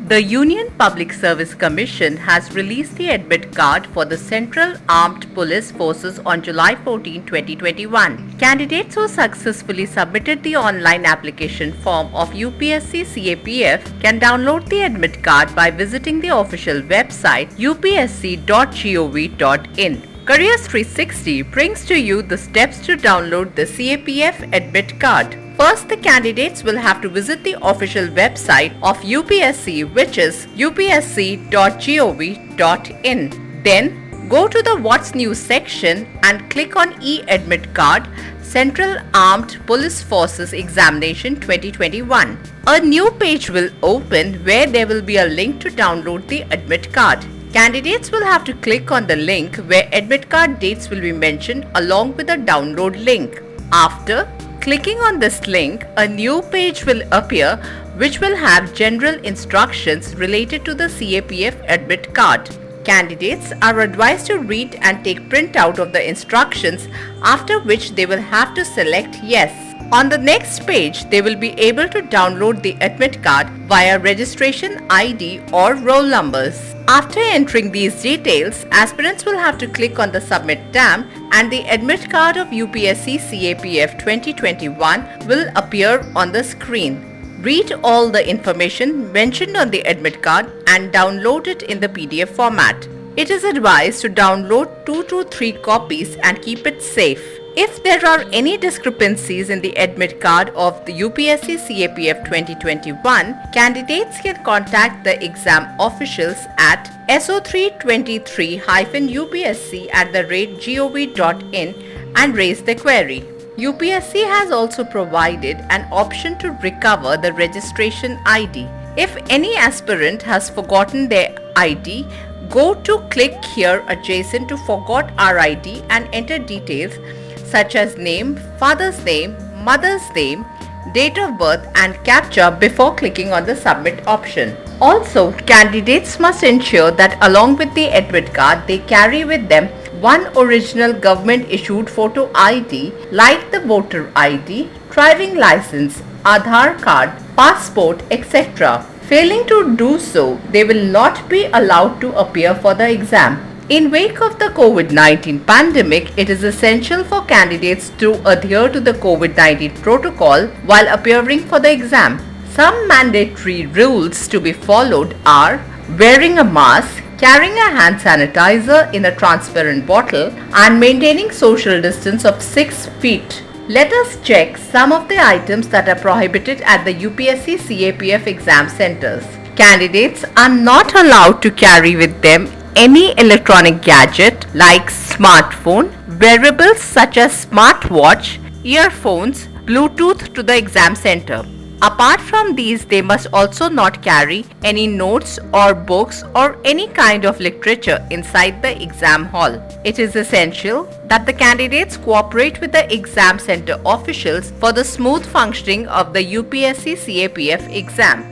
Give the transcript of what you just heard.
The Union Public Service Commission has released the admit card for the Central Armed Police Forces on July 14, 2021. Candidates who successfully submitted the online application form of UPSC CAPF can download the admit card by visiting the official website upsc.gov.in. Careers 360 brings to you the steps to download the CAPF admit card. First, the candidates will have to visit the official website of UPSC, which is upsc.gov.in. Then, go to the What's New section and click on e-admit card Central Armed Police Forces Examination 2021. A new page will open where there will be a link to download the admit card. Candidates will have to click on the link where admit card dates will be mentioned along with the download link. After clicking on this link, a new page will appear which will have general instructions related to the CAPF admit card. Candidates are advised to read and take printout of the instructions, after which they will have to select yes. On the next page, they will be able to download the admit card via registration ID or roll numbers. After entering these details, aspirants will have to click on the Submit tab and the admit card of UPSC CAPF 2021 will appear on the screen. Read all the information mentioned on the admit card and download it in the PDF format. It is advised to download 2 to 3 copies and keep it safe. If there are any discrepancies in the admit card of the UPSC CAPF 2021, candidates can contact the exam officials at so323-upsc@gov.in and raise the query. UPSC has also provided an option to recover the registration ID. If any aspirant has forgotten their ID, go to click here adjacent to Forgot Our ID and enter details such as name, father's name, mother's name, date of birth and CAPTCHA before clicking on the submit option. Also, candidates must ensure that along with the admit card, they carry with them one original government issued photo ID like the voter ID, driving license, Aadhaar card, passport, etc. Failing to do so, they will not be allowed to appear for the exam. In wake of the COVID-19 pandemic, it is essential for candidates to adhere to the COVID-19 protocol while appearing for the exam. Some mandatory rules to be followed are wearing a mask, carrying a hand sanitizer in a transparent bottle, and maintaining social distance of 6 feet. Let us check some of the items that are prohibited at the UPSC CAPF exam centers. Candidates are not allowed to carry with them any electronic gadget like smartphone, wearables such as smartwatch, earphones, Bluetooth to the exam center. Apart from these, they must also not carry any notes or books or any kind of literature inside the exam hall. It is essential that the candidates cooperate with the exam center officials for the smooth functioning of the UPSC CAPF exam.